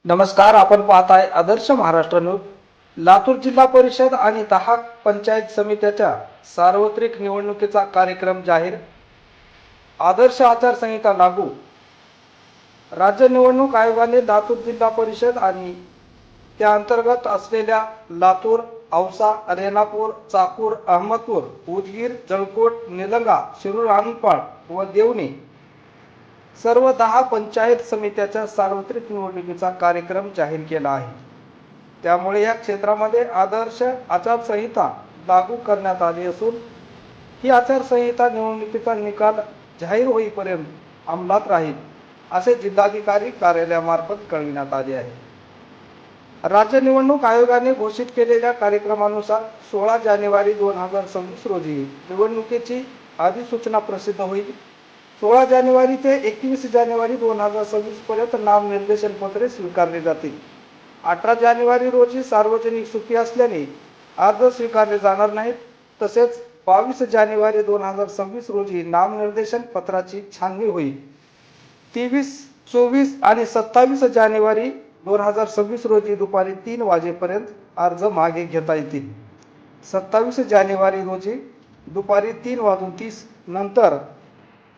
नमस्कार, आपण पाहताय आदर्श महाराष्ट्र न्यूज. लातूर जिल्हा परिषद आणि 10 पंचायत समित्याच्या सार्वत्रिक निवडणुकीचा कार्यक्रम जाहीर. आदर्श आचारसंहिता लागू. राज्य निवडणूक आयोगाने लातूर जिल्हा परिषद आणि त्या अंतर्गत असलेल्या लातूर, औसा, रेणापूर, चाकूर, अहमदपूर, उदगीर, जळकोट, निलंगा, शिरूर, रामपाळ व देवणी सर्व 10 पंचायत समित्याच्या सार्वत्रिक निवडणुकीचा कार्यक्रम जाहीर केला आहे. त्यामुळे या क्षेत्रामध्ये आदर्श आचारसंहिता लागू करण्यात आली असून ही आचारसंहिता निवडणुकीचा निकाल जाहीर होईपर्यंत अंमलात राहील, असे जिल्हाधिकारी कार्यालयामार्फत कळविण्यात आले आहे. राज्य निवडणूक आयोगाने घोषित केलेल्या कार्यक्रमानुसार 16 जानेवारी 2026 रोजी निवडणुकीची अधिसूचना प्रसिद्ध होईल. 16 जानेवारी ते 21 जानेवारी 2026 पर्यंत नामनिर्देशन पत्रे स्वीकारली जातील. 18 जानेवारी रोजी सार्वजनिक सुट्टी असल्याने अर्ज स्वीकारले जाणार नाहीत. तसेच 22 जानेवारी 2026 रोजी नामनिर्देशन पत्राची छाननी होईल. 23, 24 आणि 27 जानेवारी 2026 रोजी दुपारी 3 वाजेपर्यंत अर्ज मागे घेता येतील. 27 जानेवारी रोजी दुपारी 3:30 नंतर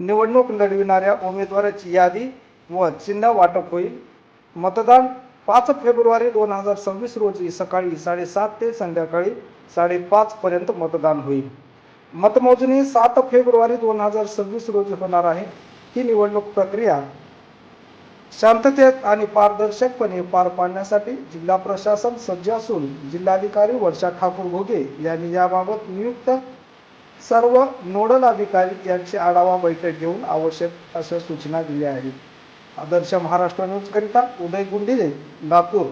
निवडणूक लढविणाऱ्या उमेदवाराची यादी व चिन्ह वाटप होईल. मतदान 5 फेब्रुवारी 2026 रोजी सकाळी 7:30 ते संध्याकाळी 5:30 पर्यंत मतदान होईल. मतमोजणी 7 फेब्रुवारी 2026 रोजी होणार आहे. ही निवडणूक प्रक्रिया शांततेत आणि पारदर्शकपणे पार पाडण्यासाठी जिल्हा प्रशासन सज्ज असून जिल्हाधिकारी वर्षा ठाकूर घोगे यांनी याबाबत नियुक्त सर्व नोडल अधिकारी यांची आढावा बैठक घेऊन आवश्यक अशा सूचना दिल्या आहेत. आदर्श महाराष्ट्र न्यूज करिता उदय गुंडिले, लातूर.